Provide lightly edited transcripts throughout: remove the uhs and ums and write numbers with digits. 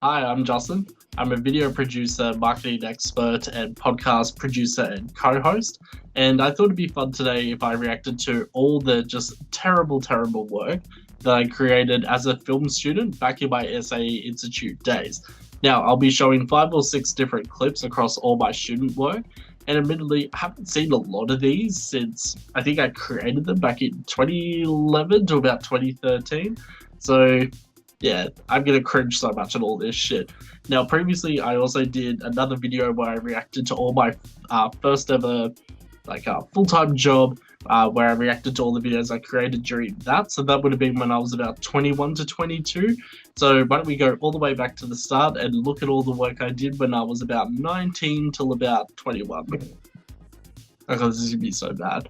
Hi, I'm Justin. I'm a video producer, marketing expert, and podcast producer and co host. And I thought it'd be fun today if I reacted to all the just terrible, terrible work that I created as a film student back in my SAE Institute days. Now, I'll be showing 5 or 6 different clips across all my student work. And admittedly, I haven't seen a lot of these since I think I created them back in 2011 to about 2013. So yeah, I'm gonna cringe so much at all this shit. Now, previously, I also did another video where I reacted to all my first ever full time job, where I reacted to all the videos I created during that. So that would have been when I was about 21 to 22. So why don't we go all the way back to the start and look at all the work I did when I was about 19 till about 21. Okay, this is gonna be so bad.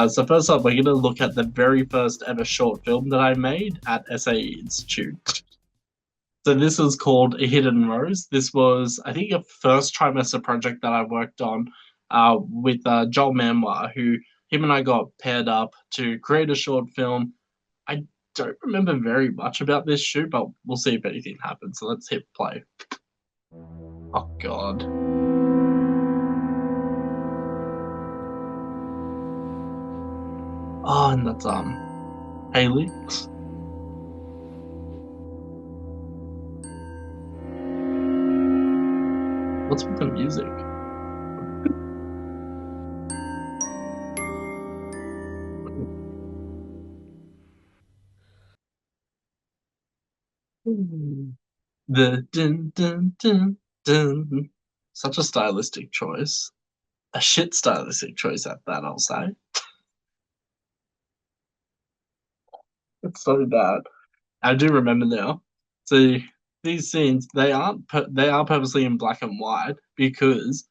So first up, we're gonna look at the very first ever short film that I made at SAE Institute. So this was called A Hidden Rose. This was, I think, a first trimester project that I worked on with Joel Manwar, who him and I got paired up to create a short film. I don't remember very much about this shoot, but we'll see if anything happens. So let's hit play. Oh God. Oh, and that's Haley. What's with the music? The dun dun dun dun. Such a stylistic choice. A shit stylistic choice at that, I'll say. It's so bad. I do remember now. So these scenes, they are purposely in black and white because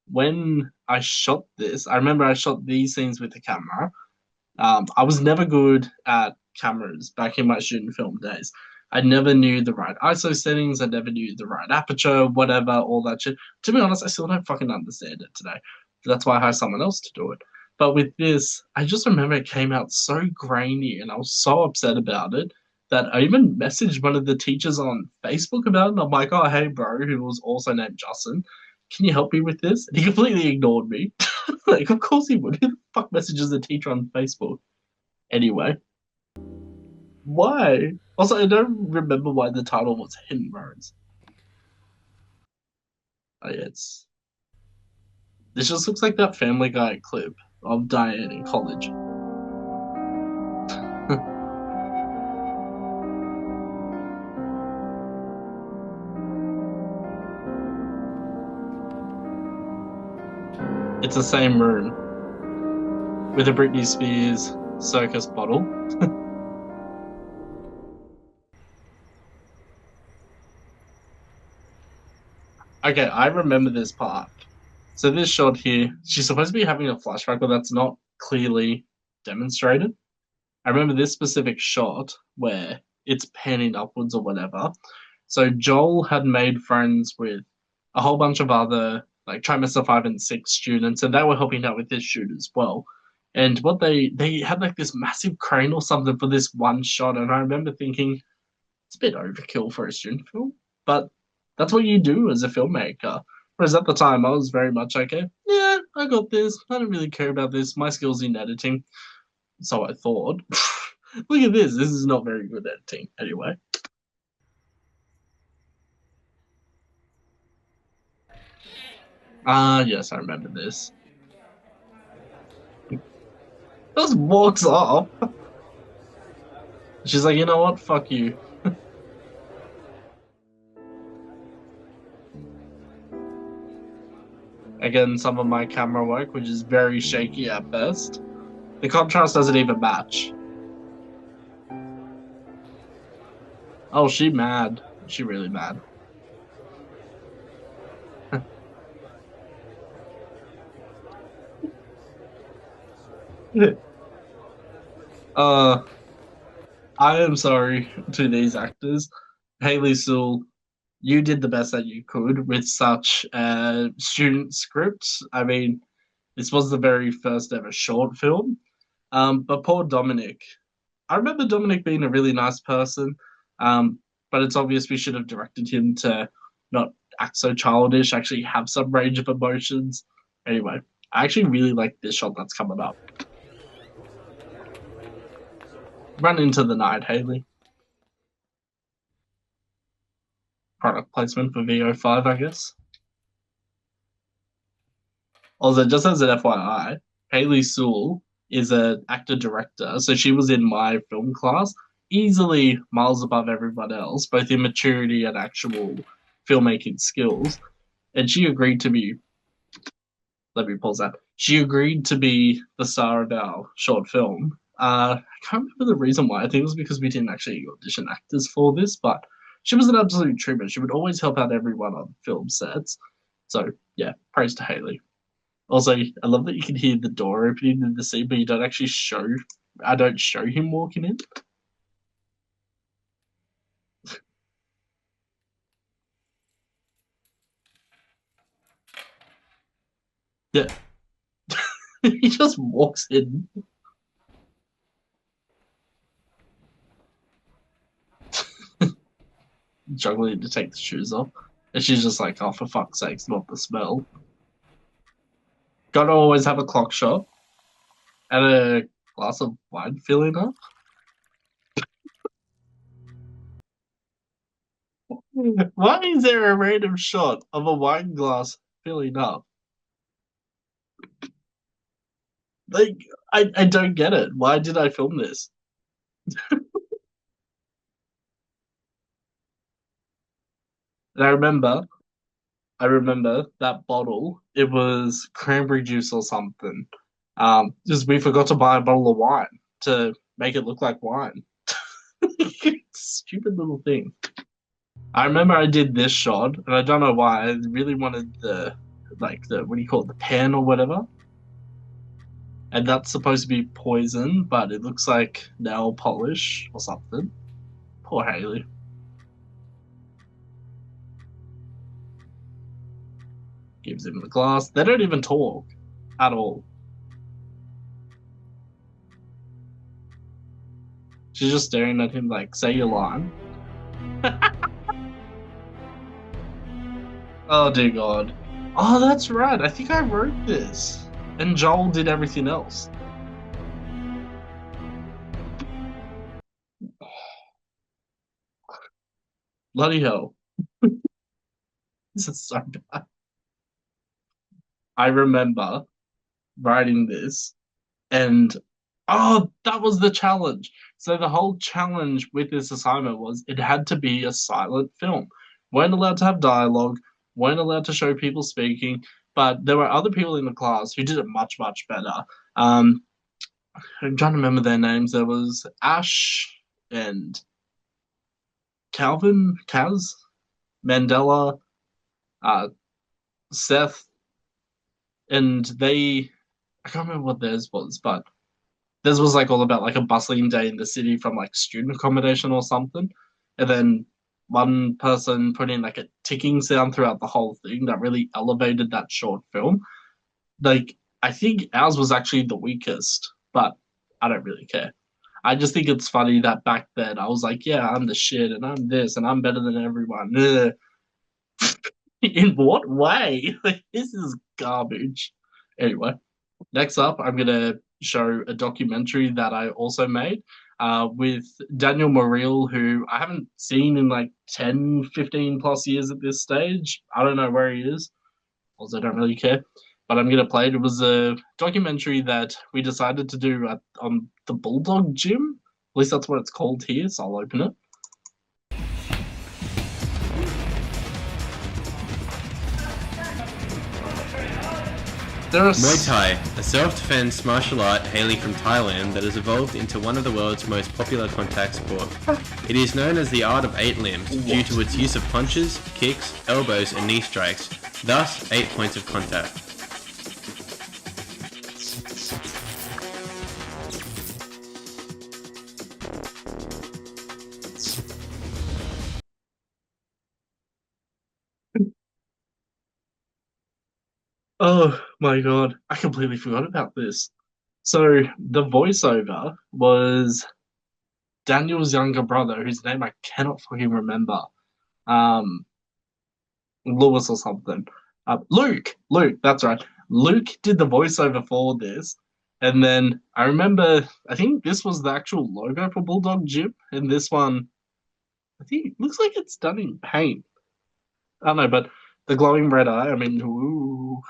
when I shot this, I remember I shot these scenes with the camera. I was never good at cameras back in my student film days. I never knew the right ISO settings. I never knew the right aperture, whatever, all that shit. To be honest, I still don't fucking understand it today. That's why I hired someone else to do it. But with this, I just remember it came out so grainy and I was so upset about it that I even messaged one of the teachers on Facebook about it. And I'm like, oh, hey, bro, who was also named Justin, can you help me with this? And he completely ignored me. Like, of course he would. Who the fuck messages a teacher on Facebook? Anyway, why? Also, I don't remember why the title was Hidden Roads. Oh, yeah, it's this just looks like that Family Guy clip of Diane in college. It's the same room with a Britney Spears circus bottle. Okay, I remember this part. So this shot here, she's supposed to be having a flashback, but that's not clearly demonstrated. I remember this specific shot where it's panning upwards or whatever. So Joel had made friends with a whole bunch of other like trimester 5 and 6 students, and they were helping out with this shoot as well. And what they had like this massive crane or something for this one shot, and I remember thinking it's a bit overkill for a student film, but that's what you do as a filmmaker. Whereas at the time, I was very much like, yeah, I got this. I don't really care about this. My skills in editing, so I thought. Look at this. This is not very good editing. Anyway. Yes, I remember this. Just walks off. She's like, you know what? Fuck you. Again, some of my camera work, which is very shaky at best. The contrast doesn't even match. Oh, she mad. She really mad. uh, I am sorry to these actors. Haley Sewell, you did the best that you could with such a student script. I mean, this was the very first ever short film. But poor Dominic. I remember Dominic being a really nice person. Um, but it's obvious we should have directed him to not act so childish, actually have some range of emotions. Anyway, I actually really like this shot that's coming up. Run into the night, Haley. Product placement for VO5, I guess. Also, just as an FYI, Haley Sewell is an actor director, so she was in my film class, easily miles above everyone else, both in maturity and actual filmmaking skills. And she agreed to be, let me pause that. She agreed to be the star of our short film. I can't remember the reason why. I think it was because we didn't actually audition actors for this, but she was an absolute trooper. She would always help out everyone on film sets. So yeah, praise to Haley. Also, I love that you can hear the door opening in the scene, but you don't actually show. I don't show him walking in. Yeah, he just walks in. Juggling to take the shoes off. And she's just like, oh, for fuck's sakes, not the smell. Gotta always have a clock shop and a glass of wine filling up. Why is there a random shot of a wine glass filling up? Like, I don't get it. Why did I film this? And I remember that bottle. It was cranberry juice or something. Just we forgot to buy a bottle of wine to make it look like wine. Stupid little thing. I remember I did this shot, and I don't know why. I really wanted the what do you call it, the pen or whatever. And that's supposed to be poison, but it looks like nail polish or something. Poor Haley. Gives him the glass. They don't even talk at all. She's just staring at him like, say your line. Oh dear God. Oh, that's right. I think I wrote this. And Joel did everything else. Bloody hell. This is so bad. I remember writing this and oh, that was the challenge. So the whole challenge with this assignment was it had to be a silent film. Weren't allowed to have dialogue, weren't allowed to show people speaking, but there were other people in the class who did it much, much better. Um, I'm trying to remember their names. There was Ash and Calvin, Kaz, Mandela, uh, Seth, and they. I can't remember what theirs was, but theirs was like all about like a bustling day in the city from like student accommodation or something, and then one person put in like a ticking sound throughout the whole thing that really elevated that short film. Like I think ours was actually the weakest, but I don't really care. I just think it's funny that back then I was like, yeah, I'm the shit and I'm this and I'm better than everyone. Ugh. In what way? Like, this is garbage. Anyway, next up, I'm going to show a documentary that I also made with Daniel Morrill, who I haven't seen in like 10, 15 plus years at this stage. I don't know where he is. Also, don't really care. But I'm going to play it. It was a documentary that we decided to do on the Bulldog gym. At least that's what it's called here, so I'll open it. Muay Thai, a self-defense martial art hailing from Thailand that has evolved into one of the world's most popular contact sport. It is known as the art of 8 limbs due to its use of punches, kicks, elbows and knee strikes, thus 8 points of contact. Oh my God, I completely forgot about this. So the voiceover was Daniel's younger brother, whose name I cannot fucking remember. Um, Lewis or something. Luke, that's right. Luke did the voiceover for this. And then I remember, I think this was the actual logo for Bulldog Gym. And this one, I think it looks like it's done in paint. I don't know, but the glowing red eye, I mean, ooh.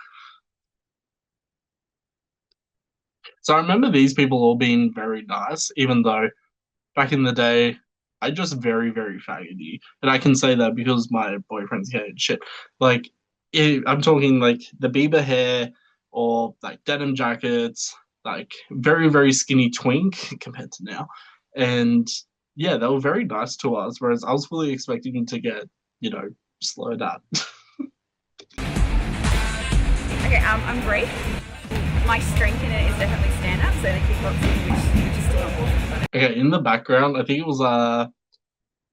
So I remember these people all being very nice, even though back in the day, I just very, very faggoty. And I can say that because my boyfriend's gay and shit. Like, I'm talking like the Bieber hair or like denim jackets, like very, very skinny twink compared to now. And yeah, they were very nice to us, whereas I was fully expecting to get, slowed at. Okay, I'm Greek. My strength in it is definitely stand up, so the kickboxing, which is still not awful. Okay, in the background, I think it was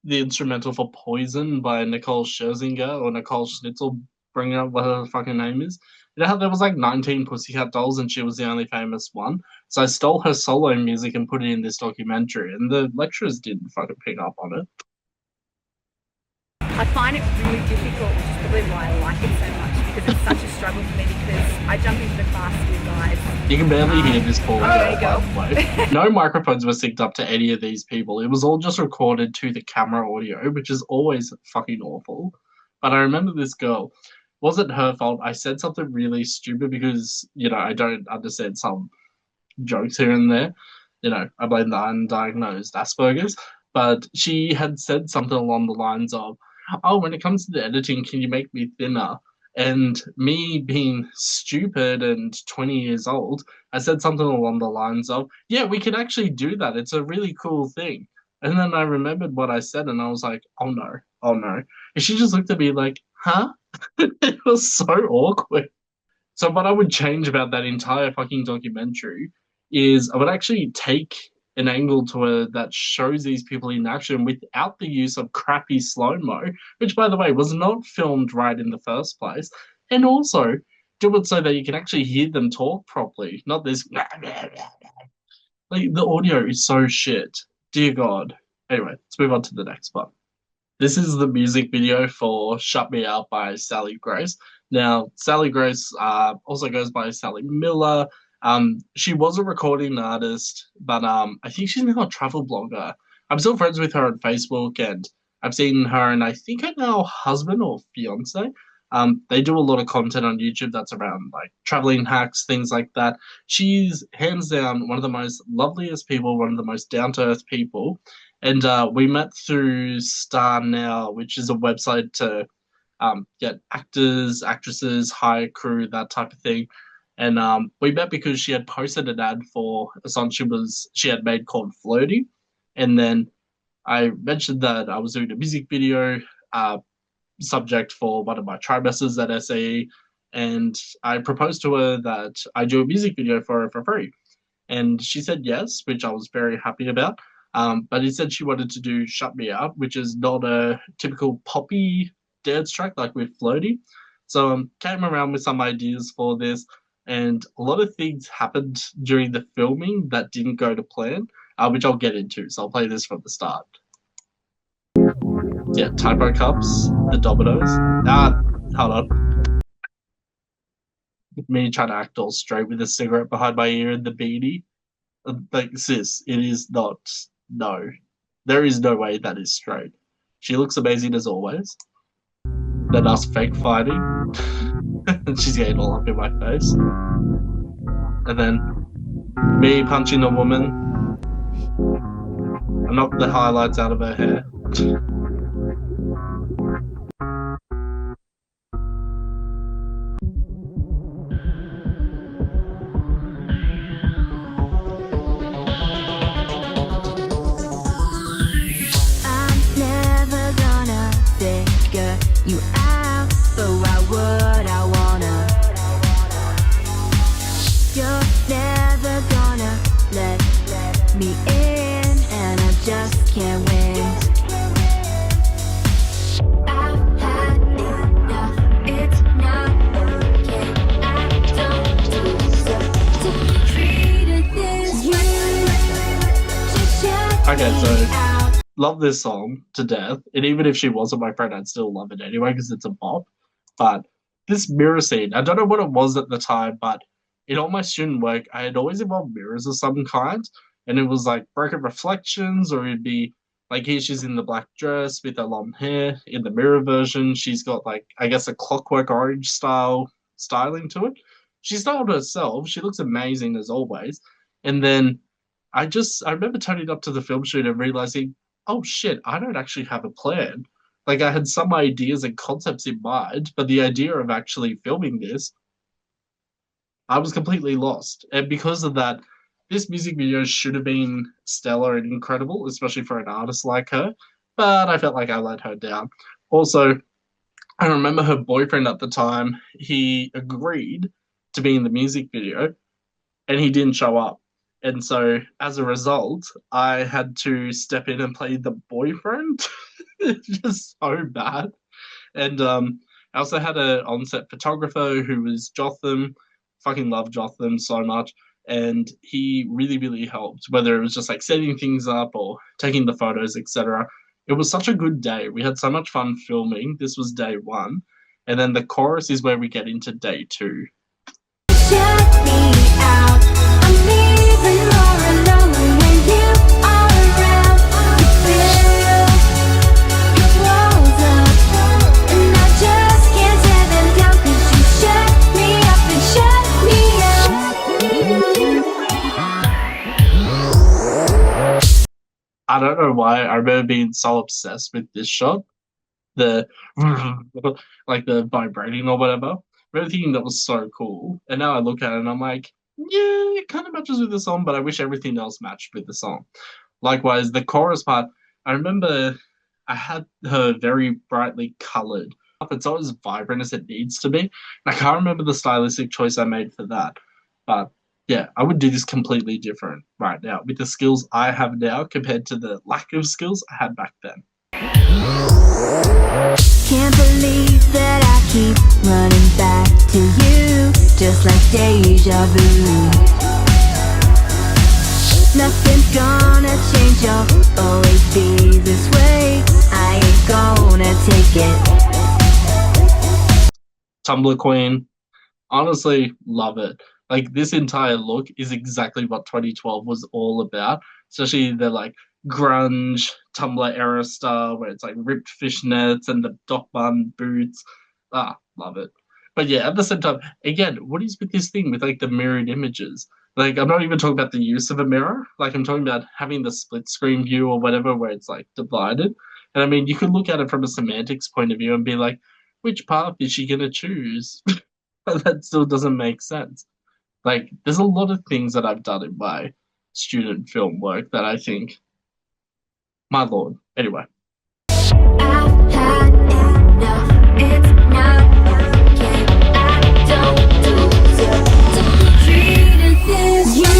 the instrumental for Poison by Nicole Scherzinger or Nicole Schnitzel, bringing up what her fucking name is. You know how there was like 19 Pussycat Dolls and she was the only famous one? So I stole her solo music and put it in this documentary, and the lecturers didn't fucking pick up on it. I find it really difficult, which is probably why I like it so much, because it's such a struggle for me, because I jump into the class with guys. You can barely hear this call. There you go. No microphones were synced up to any of these people. It was all just recorded to the camera audio, which is always fucking awful. But I remember this girl. Wasn't her fault. I said something really stupid because, I don't understand some jokes here and there. I blame the undiagnosed Asperger's. But she had said something along the lines of, oh, when it comes to the editing, can you make me thinner? And me being stupid and 20 years old, I said something along the lines of, yeah, we can actually do that. It's a really cool thing. And then I remembered what I said and I was like, oh no. And she just looked at me like, huh? It was so awkward. So what I would change about that entire fucking documentary is I would actually take an angle to it that shows these people in action without the use of crappy slow-mo, which, by the way, was not filmed right in the first place, and also do it so that you can actually hear them talk properly, not this... Like, the audio is so shit. Dear God. Anyway, let's move on to the next one. This is the music video for Shut Me Out by Sally Grace. Now, Sally Grace also goes by Sally Miller. She was a recording artist, but I think she's now a travel blogger. I'm still friends with her on Facebook, and I've seen her and I think her now husband or fiance. They do a lot of content on YouTube that's around like traveling hacks, things like that. She's hands down one of the most loveliest people, one of the most down-to-earth people. And we met through Star Now, which is a website to get actors, actresses, hire crew, that type of thing. And we met because she had posted an ad for a song she had made called Flirty. And then I mentioned that I was doing a music video subject for one of my trimesters at SAE. And I proposed to her that I do a music video for her for free. And she said yes, which I was very happy about. But instead she wanted to do Shut Me Out, which is not a typical poppy dance track like with Flirty. So came around with some ideas for this. And a lot of things happened during the filming that didn't go to plan, which I'll get into. So I'll play this from the start. Yeah, typo cups, the dominoes. Hold on. Me trying to act all straight with a cigarette behind my ear and the beanie. Like, sis, it is not. No. There is no way that is straight. She looks amazing as always. Then us fake fighting. And she's getting all up in my face. And then me punching a woman. I knocked the highlights out of her hair. I'm never gonna figure you out, but why would I wanna? You're never gonna let me in, and I just can't win. I've had enough, it's not okay. I don't deserve to be treated this way. Just shut Okay, so love this song to death. And even if she wasn't my friend, I'd still love it anyway because it's a bop. But this mirror scene, I don't know what it was at the time, but in all my student work, I had always involved mirrors of some kind. And it was like broken reflections, or it'd be like here she's in the black dress with her long hair. In the mirror version, she's got like, I guess, a Clockwork Orange style styling to it. She styled herself. She looks amazing as always. And then I remember turning up to the film shoot and realizing, oh shit, I don't actually have a plan. Like I had some ideas and concepts in mind, but the idea of actually filming this, I was completely lost. And because of that, this music video should have been stellar and incredible, especially for an artist like her. But I felt like I let her down. Also, I remember her boyfriend at the time, he agreed to be in the music video and he didn't show up. And so as a result, I had to step in and play the boyfriend. It's just so bad. And I also had an on-set photographer who was Jotham. Fucking love Jotham so much. And he really, really helped, whether it was just like setting things up or taking the photos, etc. It was such a good day. We had so much fun filming. This was day one. And then the chorus is where we get into day two. Shut me out. I'm even more alone when you are around. You feel your walls up, and I just can't tear them down 'cause you shut me up and shut me out. I don't know why. I remember being so obsessed with this shot. The like the vibrating or whatever. I remember thinking that was so cool. And now I look at it and I'm like, yeah, it kind of matches with the song, but I wish everything else matched with the song. Likewise, the chorus part, I remember I had her very brightly colored. It's not as vibrant as it needs to be. And I can't remember the stylistic choice I made for that. But yeah, I would do this completely different right now with the skills I have now compared to the lack of skills I had back then. Can't believe that I keep running back to you, just like deja vu. Nothing's gonna change, you'll always be this way. I ain't gonna take it. Tumblr Queen, honestly, love it. Like this entire look is exactly what 2012 was all about, especially the like grunge Tumblr era style where it's like ripped fishnets and the Doc Marten boots. Ah, love it. But yeah, at the same time, again, what is with this thing with like the mirrored images? Like I'm not even talking about the use of a mirror. Like I'm talking about having the split screen view or whatever where it's like divided. And I mean, you could look at it from a semantics point of view and be like, which path is she gonna choose? But that still doesn't make sense. Like, there's a lot of things that I've done in my student film work that I think, my lord. Anyway. I've had enough, it's not okay. I don't deserve to be treated this way. You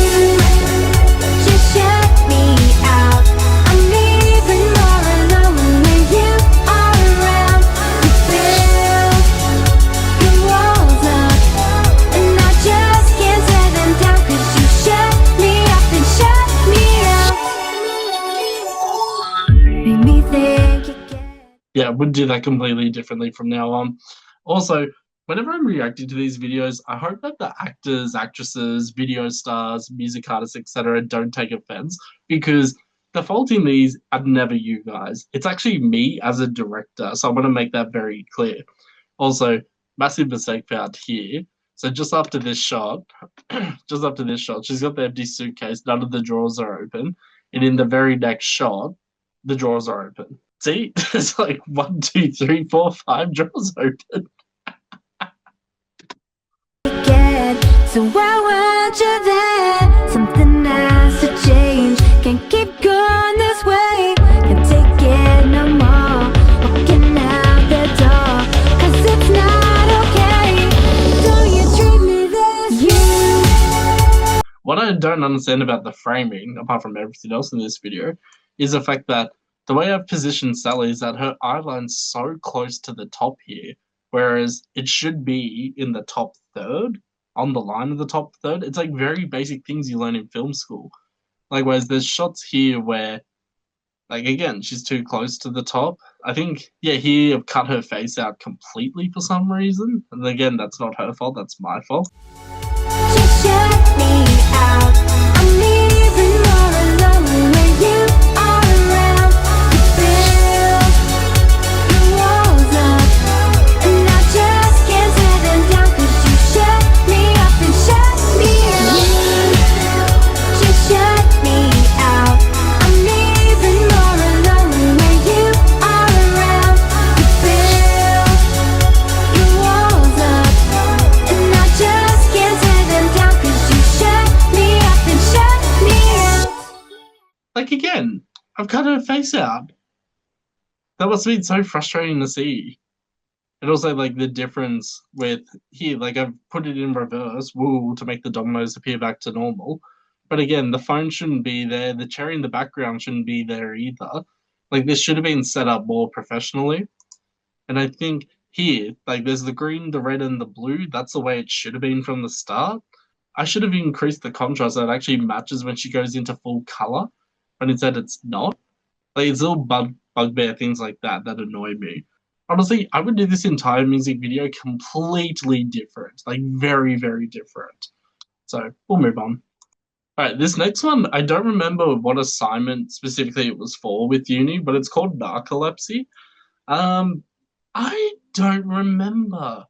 just shut me out. I'm even more alone when you are around. You feel your walls up, and I just can't tear them down 'cause you shut me up and shut me out. Make me think again. Yeah, I would do that completely differently from now on. Also, whenever I'm reacting to these videos, I hope that the actors, actresses, video stars, music artists, etc. don't take offense, because the fault in these are never you guys. It's actually me as a director, so I want to make that very clear. Also, massive mistake found here. So just after this shot, she's got the empty suitcase, none of the drawers are open, and in the very next shot, the drawers are open. See, there's like 1, 2, 3, 4, 5 drawers open. Again. So why weren't you there? Something has to change. Can't keep going this way. Can't take it no more. Walking out the door, 'cause it's not okay. Don't you treat me this way? What I don't understand about the framing, apart from everything else in this video, is the fact that the way I've positioned Sally is that her eyeline's so close to the top here, whereas it should be in the top third, on the line of the top third. It's like very basic things you learn in film school. Like, whereas there's shots here where Like, again, she's too close to the top. I think, yeah, he cut her face out completely for some reason. And again, that's not her fault, that's my fault. Just shut me out. I'm even more alone when you are around. You build your walls up, and I just can't tear them down 'cause you shut me up and shut me out. Just shut me out. I'm even more alone when you are around. You build your walls up, and I just can't tear them down 'cause you shut me up and shut me out. Like, again, I've cut her face out. That must have been so frustrating to see. And also, like, the difference with here, like, I've put it in reverse, woo, to make the dominoes appear back to normal. But again, the phone shouldn't be there. The cherry in the background shouldn't be there either. Like, this should have been set up more professionally. And I think here, like, there's the green, the red, and the blue. That's the way it should have been from the start. I should have increased the contrast so it actually matches when she goes into full color. But instead, it's not. Like, it's little bugbear things like that that annoy me. Honestly, I would do this entire music video completely different. Like, very, very different. So, we'll move on. Alright, this next one, I don't remember what assignment specifically it was for with uni, but it's called Narcolepsy. I don't remember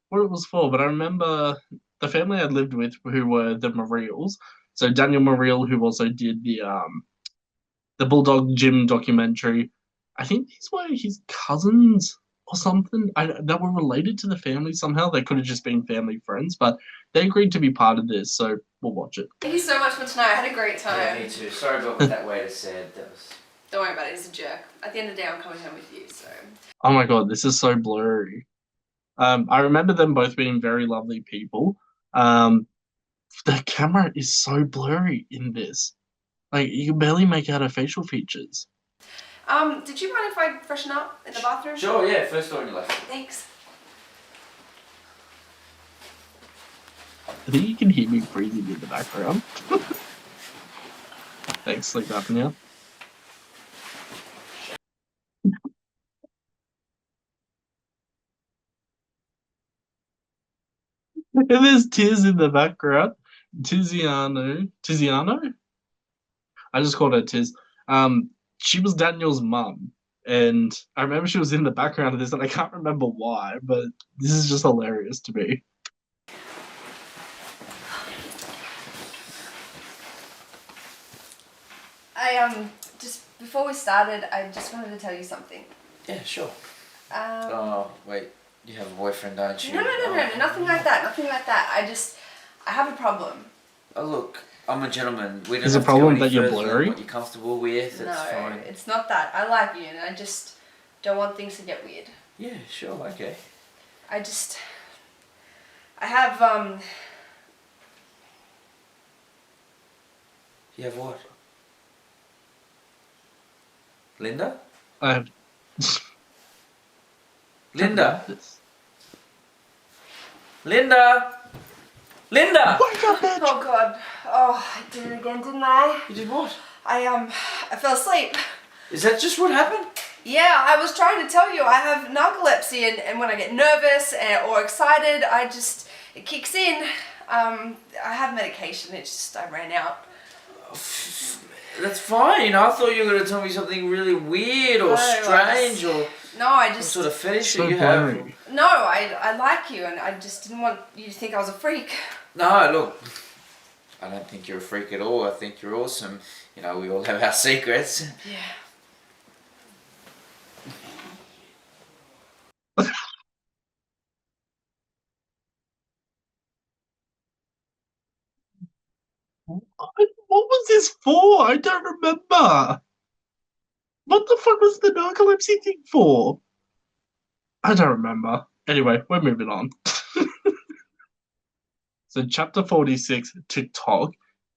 what it was for, but I remember the family I lived with who were the Mariels. So Daniel Mariel, who also did the Bulldog gym documentary. I think these were his cousins or something that were related to the family somehow. They could have just been family friends, but they agreed to be part of this, so we'll watch it. Thank you so much for tonight. I had a great time. Yeah, me too. Sorry about what that waiter said. That was. Don't worry about it. He's a jerk. At the end of the day, I'm coming home with you. So. Oh my god, this is so blurry. I remember them both being very lovely people. The camera is so blurry in this. Like, you can barely make out her facial features. Did you mind if I freshen up in the bathroom? Sure, yeah, first door on your left. Thanks. I think you can hear me breathing in the background. Thanks, sleep apnea. And there's Tiz in the background. Tiziano? I just called her Tiz. She was Daniel's mum. And I remember she was in the background of this, and I can't remember why, but this is just hilarious to me. Just before we started, I just wanted to tell you something. Yeah, sure. Um, Oh, wait. You have a boyfriend, don't you? no, nothing like that, nothing like that. I have a problem. Oh, look, I'm a gentleman. We don't Is the have to go problem any that you're further than blurry? What you're comfortable with, it's No, fine. it's not that. I like you, and I just don't want things to get weird. Yeah, sure, okay. I have, You have what? Linda? I have Linda? Linda? Linda! Wake up, bitch! oh god. Oh, I did it again, didn't I? You did what? I fell asleep. Is that just what happened? Yeah, I was trying to tell you, I have narcolepsy, and when I get nervous or excited, it kicks in. I have medication, I ran out. That's fine. I thought you were going to tell me something really weird or No, strange or No, some sort of fetish So that you have. blurry. No, I like you, and I just didn't want you to think I was a freak. No, look, I don't think you're a freak at all. I think you're awesome. You know, we all have our secrets. Yeah. What was this for? I don't remember. What the fuck was the narcolepsy thing for? I don't remember. Anyway, we're moving on. So chapter 46, Tock,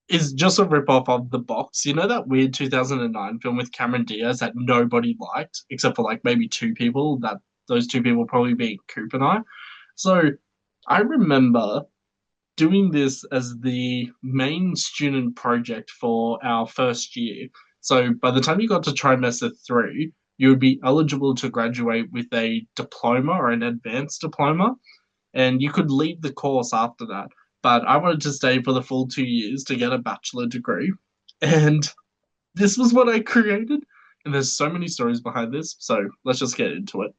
is just a rip-off of The Box. You know that weird 2009 film with Cameron Diaz that nobody liked, except for like maybe two people, that those two people probably being Coop and I? So I remember doing this as the main student project for our first year. So by the time you got to trimester 3, you would be eligible to graduate with a diploma or an advanced diploma, and you could leave the course after that. But I wanted to stay for the full 2 years to get a bachelor degree, and this was what I created. And there's so many stories behind this, so let's just get into it.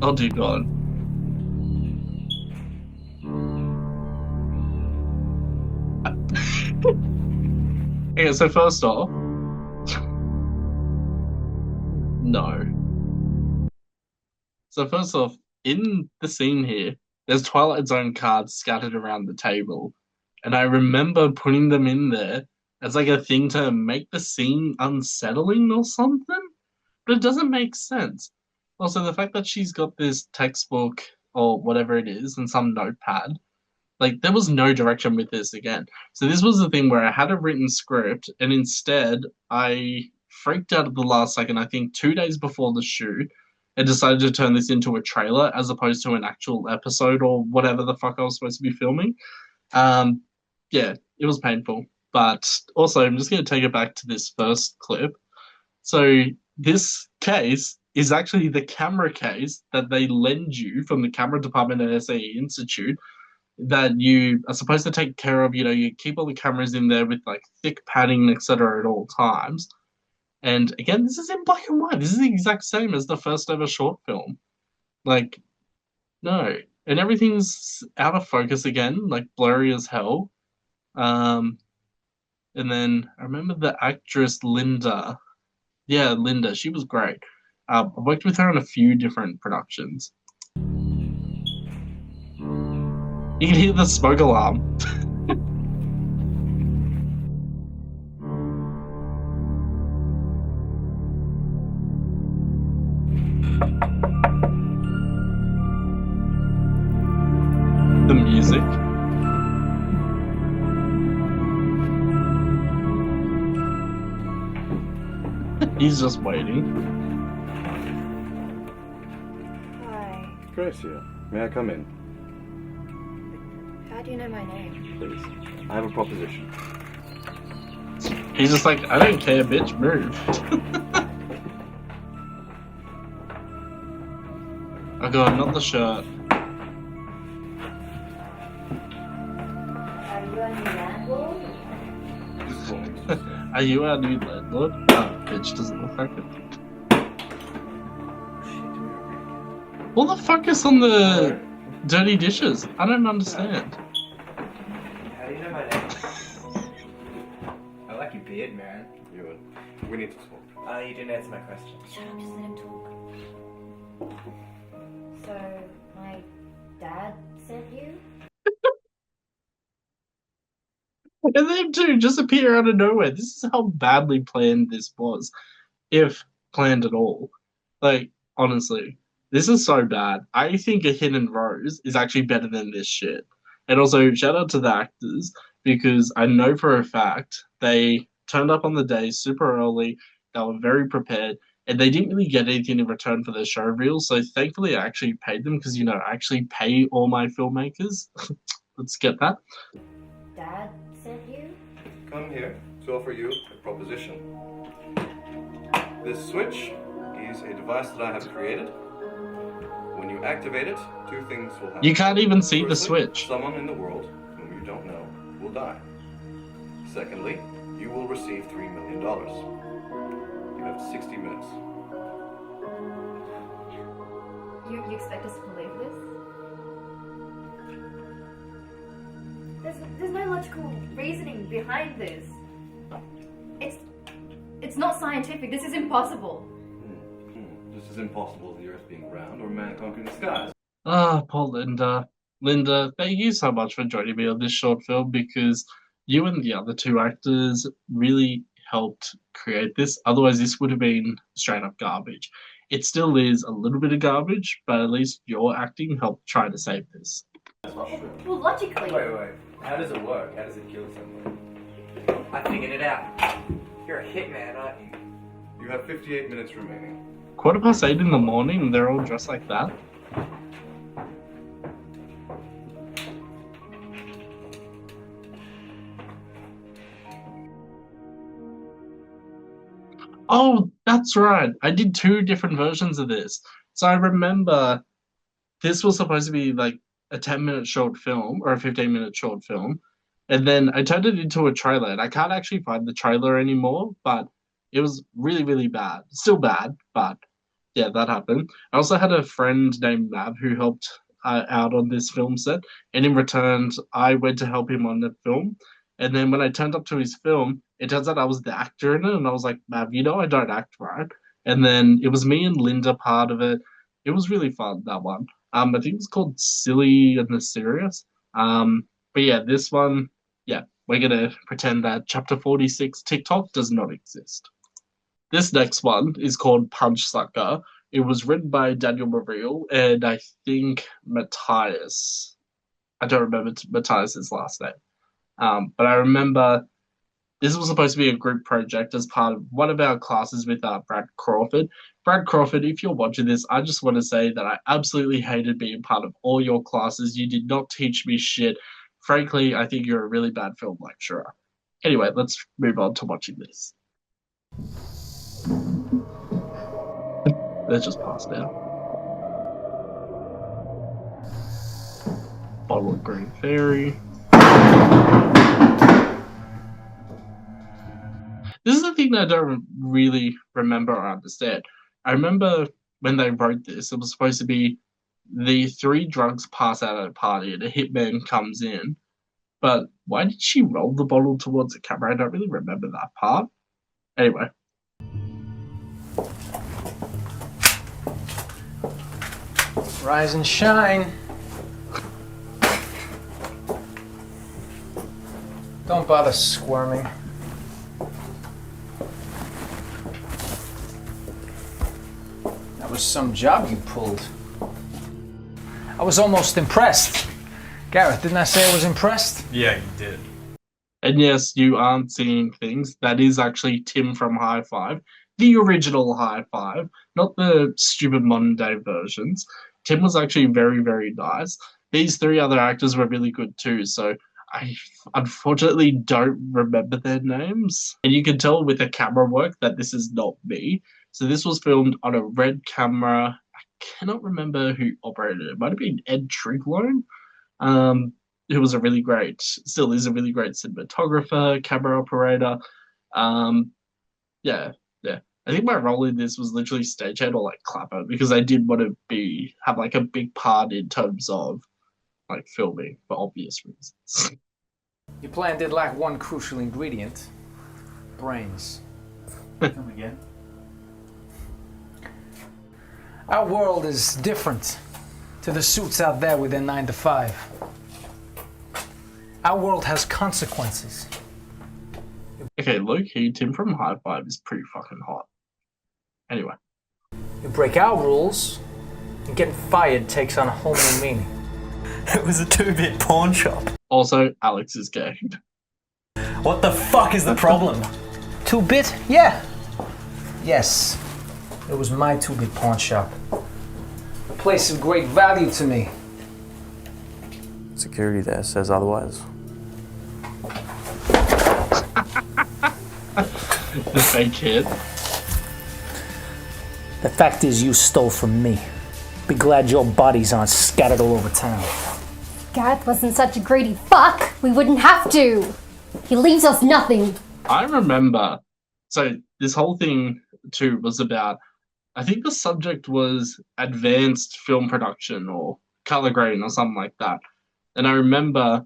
Oh dear God. Okay, so first off, no. So first off, in the scene here, there's Twilight Zone cards scattered around the table, and I remember putting them in there as like a thing to make the scene unsettling or something, but it doesn't make sense. Also, the fact that she's got this textbook or whatever it is and some notepad, like there was no direction with this again. So this was the thing where I had a written script, and instead I freaked out at the last second, I think 2 days before the shoot, and decided to turn this into a trailer as opposed to an actual episode or whatever the fuck I was supposed to be filming. Yeah, it was painful. But also, I'm just going to take it back to this first clip. So this case is actually the camera case that they lend you from the camera department at SAE Institute that you are supposed to take care of. You know, you keep all the cameras in there with like thick padding, etc. at all times. And again, this is in black and white. This is the exact same as the first ever short film. Like, no. And everything's out of focus again, like blurry as hell. And then I remember the actress Linda. Yeah, Linda. She was great. I worked with her on a few different productions. You can hear the smoke alarm. The music. He's just waiting. Hi. Grace here. May I come in? How do you know my name? Please. I have a proposition. He's just like, I don't care, bitch, move. Oh god, not the shirt. Are you a new landlord? Are you our new landlord? Oh, bitch, doesn't look like it. What the fuck is on the dirty dishes? I don't understand. How do you know my name? I like your beard, man. We need to talk. You didn't answer my question. Shut up, just let him talk. So, my dad sent you? And them two just appear out of nowhere. This is how badly planned this was. If planned at all. Like, honestly, this is so bad. I think A Hidden Rose is actually better than this shit. And also, shout out to the actors, because I know for a fact they turned up on the day super early, they were very prepared, and they didn't really get anything in return for their show reel, so thankfully I actually paid them, because, you know, I actually pay all my filmmakers. Let's get that. Dad sent you? Come here to offer you a proposition. This switch is a device that I have created. When you activate it, two things will happen. You can't even see the Firstly, switch. Someone in the world whom you don't know will die. Secondly, you will receive $3 million. You have 60 minutes. You expect us to believe this? There's no logical reasoning behind this. It's not scientific. This is impossible. This is impossible, the Earth being round, or man conquering the skies. Ah, poor Linda. Linda, thank you so much for joining me on this short film, because you and the other two actors really helped create this. Otherwise, this would have been straight up garbage. It still is a little bit of garbage, but at least your acting helped try to save this. Well, logically. Wait. How does it work? How does it kill someone? I figured it out. You're a hitman, aren't you? You have 58 minutes remaining. 8:15 in the morning, and they're all dressed like that. Oh, that's right. I did two different versions of this. So I remember this was supposed to be like a 10-minute short film or a 15-minute short film. And then I turned it into a trailer. And I can't actually find the trailer anymore, but it was really, really bad. Still bad, but yeah, that happened. I also had a friend named Mav who helped out on this film set. And in return, I went to help him on the film. And then when I turned up to his film, it turns out I was the actor in it. And I was like, Mav, you know, I don't act right. And then it was me and Linda part of it. It was really fun, that one. I think it's called Silly and the Serious. But yeah, this one, yeah, we're gonna pretend that Chapter 46 TikTok does not exist. This next one is called Punchsucker. It was written by Daniel Mariel and I think Matthias. I don't remember Matthias's last name. But I remember this was supposed to be a group project as part of one of our classes with Brad Crawford. Brad Crawford, if you're watching this, I just want to say that I absolutely hated being part of all your classes. You did not teach me shit. Frankly, I think you're a really bad film lecturer. Anyway, let's move on to watching this. Let's just pass now. Bottle of Green Fairy. This is the thing that I don't really remember or understand. I remember when they wrote this, it was supposed to be the three drugs pass out at a party and a hitman comes in. But why did she roll the bottle towards the camera? I don't really remember that part. Anyway. Rise and shine. Don't bother squirming. That was some job you pulled. I was almost impressed. Gareth, didn't I say I was impressed? Yeah, you did. And yes, you aren't seeing things. That is actually Tim from High Five, the original High Five, not the stupid modern day versions. Tim was actually very, very nice. These three other actors were really good too, so I unfortunately don't remember their names. And you can tell with the camera work that this is not me. So this was filmed on a red camera. I cannot remember who operated it. It might have been Ed Triglone, who was a really great, still is a really great cinematographer, camera operator. Yeah. I think my role in this was literally stagehand or like clapper because I did want to have like a big part in terms of like filming for obvious reasons. Your plan did lack one crucial ingredient. Brains. Come again? Our world is different to the suits out there with their 9 to 5. Our world has consequences. Okay, low-key, Tim from High Five is pretty fucking hot. Anyway. You break our rules, and getting fired takes on a whole new meaning. It was a 2-bit pawn shop. Also, Alex is gay. What the fuck is the problem? 2-bit? Yeah. Yes. It was my 2-bit pawn shop. A place of great value to me. Security there says otherwise. The fake kid. The fact is, you stole from me. Be glad your bodies aren't scattered all over town. Gareth wasn't such a greedy fuck. We wouldn't have to. He leaves us nothing. I remember. So this whole thing too was about. I think the subject was advanced film production or color grading or something like that. And I remember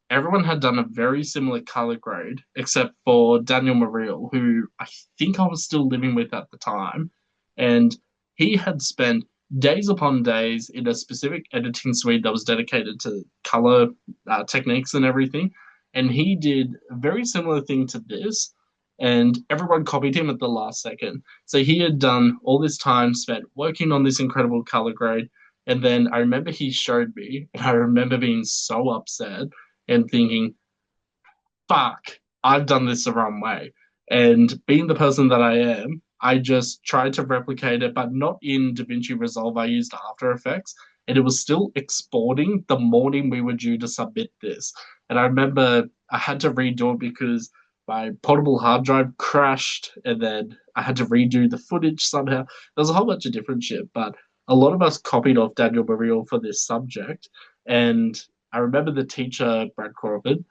everyone had done a very similar color grade except for Daniel Mariel, who I think I was still living with at the time. And he had spent days upon days in a specific editing suite that was dedicated to color techniques and everything. And he did a very similar thing to this. And everyone copied him at the last second. So he had done all this time spent working on this incredible color grade. And then I remember he showed me, and I remember being so upset and thinking, fuck, I've done this the wrong way. And being the person that I am, I just tried to replicate it, but not in DaVinci Resolve. I used After Effects, and it was still exporting the morning we were due to submit this. And I remember I had to redo it because my portable hard drive crashed, and then I had to redo the footage somehow. There was a whole bunch of different shit, but a lot of us copied off Daniel Muriel for this subject. And I remember the teacher, Brad Crawford,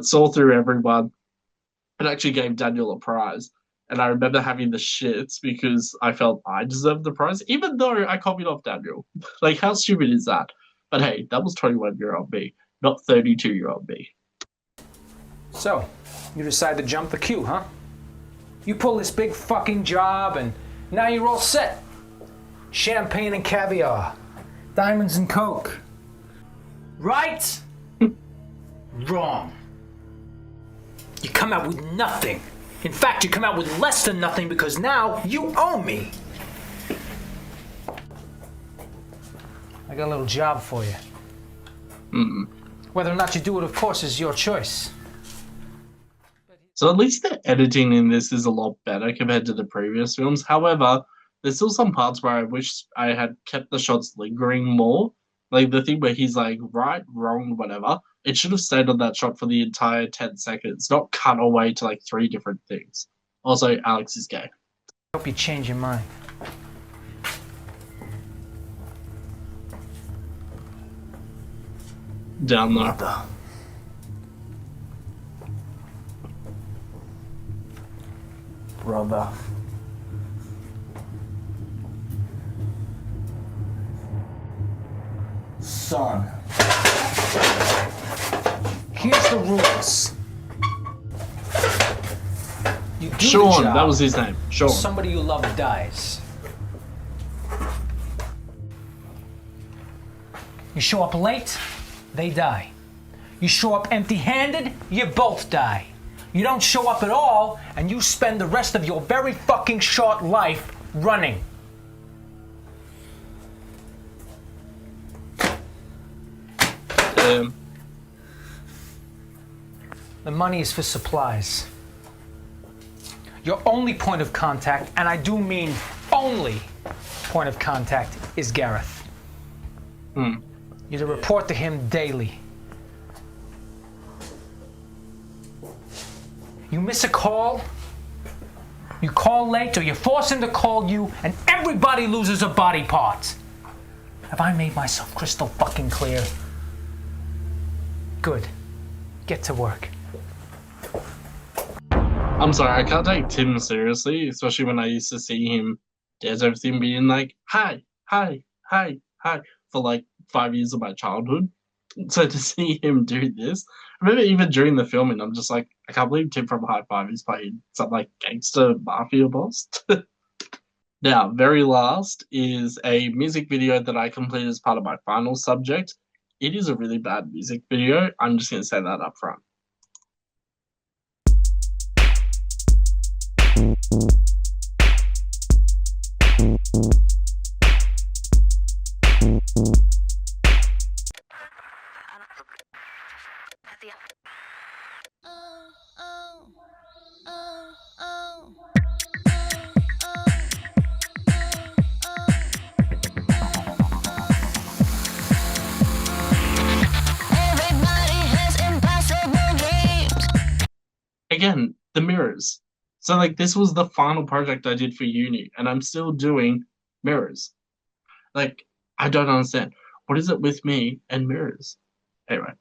saw through everyone and actually gave Daniel a prize. And I remember having the shits because I felt I deserved the prize, even though I copied off Daniel. Like, how stupid is that? But hey, that was 21-year-old me, not 32-year-old me. So, you decide to jump the queue, huh? You pull this big fucking job and now you're all set. Champagne and caviar. Diamonds and coke. Right? Wrong. You come out with nothing. In fact, you come out with less than nothing because now you owe me. I got a little job for you. Whether or not you do it, of course, is your choice. So at least the editing in this is a lot better compared to the previous films. However, there's still some parts where I wish I had kept the shots lingering more. Like the thing where he's like, right, wrong, whatever. It should have stayed on that shot for the entire 10 seconds, not cut away to like 3 different things. Also, Alex is gay. Hope you change your mind. Down there. Brother. Son. Here's the rules. You do Sean, the job, that was his name. Sean. somebody you love dies. You show up late, they die. You show up empty-handed, you both die. You don't show up at all, and you spend the rest of your very fucking short life running. The money is for supplies. Your only point of contact, and I do mean only point of contact, is Gareth. You're to report to him daily. You miss a call, you call late, or you force him to call you, and everybody loses a body part. Have I made myself crystal fucking clear? Good. Get to work. I'm sorry, I can't take Tim seriously, especially when I used to see him dance everything being like, hi, hi, hi, hi, for like 5 years of my childhood. So to see him do this, I remember even during the filming, I'm just like, I can't believe Tim from High Five is playing some like gangster mafia boss. Now, very last is a music video that I completed as part of my final subject. It is a really bad music video. I'm just going to say that up front. Again, the mirrors. So like this was the final project I did for uni, and I'm still doing mirrors. Like, I don't understand. What is it with me and mirrors? Anyway.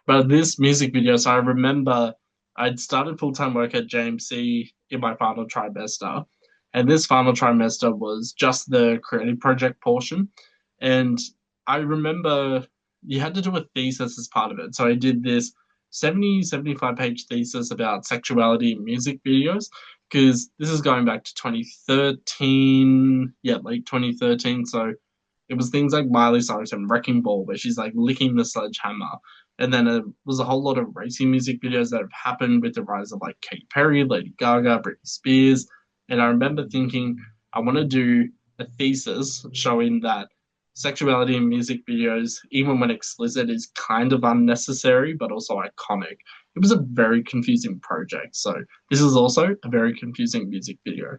But this music video, so I remember I'd started full-time work at JMC in my final trimester, and this final trimester was just the creative project portion. And I remember you had to do a thesis as part of it. So I did this 75-page thesis about sexuality in music videos, because this is going back to 2013, late 2013. So it was things like Miley Cyrus and Wrecking Ball, where she's like licking the sledgehammer. And then it was a whole lot of racing music videos that have happened with the rise of like Katy Perry, Lady Gaga, Britney Spears. And I remember thinking, I want to do a thesis showing that sexuality in music videos, even when explicit, is kind of unnecessary, but also iconic. It was a very confusing project. So this is also a very confusing music video.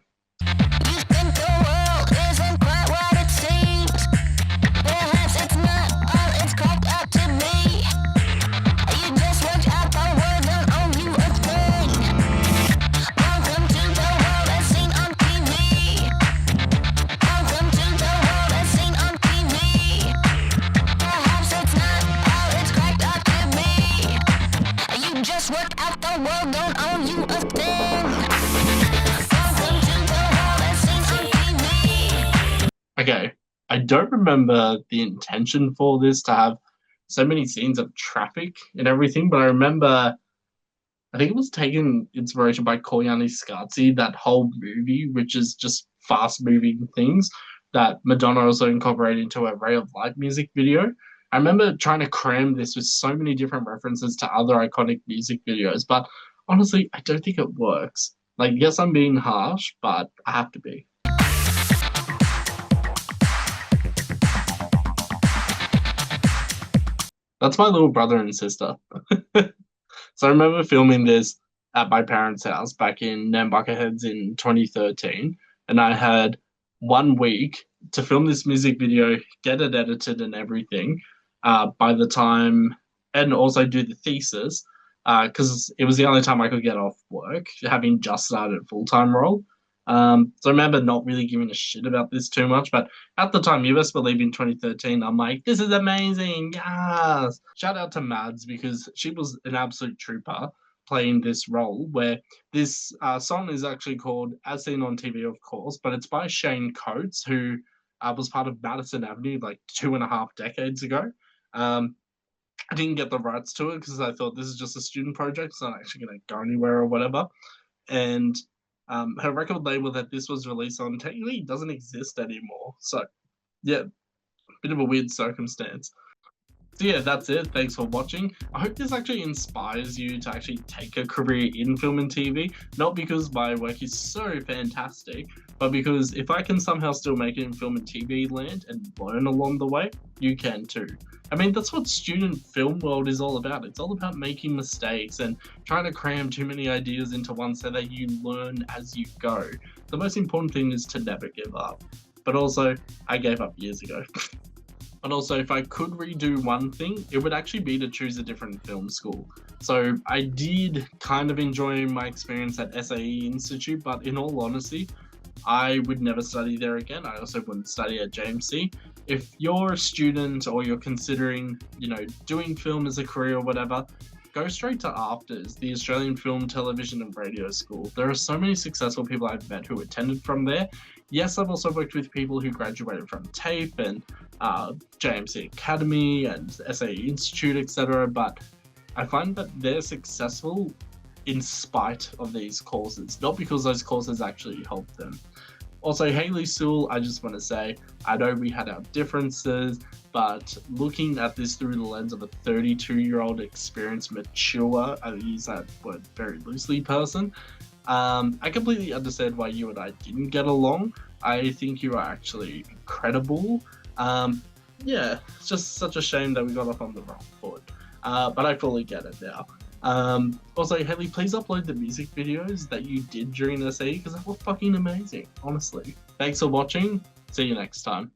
okay, I don't remember the intention for this to have so many scenes of traffic and everything, but I remember, I think it was taken inspiration by Koyani Scarzi, that whole movie, which is just fast moving things that Madonna also incorporated into a Ray of Light music video. I remember trying to cram this with so many different references to other iconic music videos, but honestly, I don't think it works. Like, yes, I'm being harsh, but I have to be. That's my little brother and sister. So I remember filming this at my parents' house back in Nambucca Heads in 2013, and I had 1 week to film this music video, get it edited and everything, by the time, and also do the thesis, because it was the only time I could get off work, having just started a full-time role. So I remember not really giving a shit about this too much, but at the time, you best believe in 2013, I'm like, this is amazing, yes! Shout out to Mads, because she was an absolute trooper playing this role, where this song is actually called As Seen on TV, of course, but it's by Shane Coates, who was part of Madison Avenue like 2.5 decades ago. I didn't get the rights to it because I thought this is just a student project, so I'm not actually going to go anywhere or whatever. And her record label that this was released on technically doesn't exist anymore. So, yeah, bit of a weird circumstance. So yeah, that's it. Thanks for watching. I hope this actually inspires you to actually take a career in film and TV. Not because my work is so fantastic, but because if I can somehow still make it in film and TV land and learn along the way, you can too. I mean, that's what student film world is all about. It's all about making mistakes and trying to cram too many ideas into one so that you learn as you go. The most important thing is to never give up. But also, I gave up years ago. And also, if I could redo one thing, it would actually be to choose a different film school. So I did kind of enjoy my experience at SAE Institute, but in all honesty, I would never study there again. I also wouldn't study at JMC. If you're a student or you're considering, doing film as a career or whatever, go straight to AFTRS, the Australian Film, Television and Radio School. There are so many successful people I've met who attended from there. Yes, I've also worked with people who graduated from TAFE and JMC Academy and SAE Institute, etc. But I find that they're successful in spite of these courses, not because those courses actually help them. Also, Hayley Sewell, I just want to say, I know we had our differences, but looking at this through the lens of a 32-year-old experienced, mature, I use that word very loosely, person, I completely understand why you and I didn't get along. I think you are actually incredible. Yeah, it's just such a shame that we got off on the wrong foot. But I fully get it now. Also, Haley, please upload the music videos that you did during SAE because they were fucking amazing, honestly. Thanks for watching. See you next time.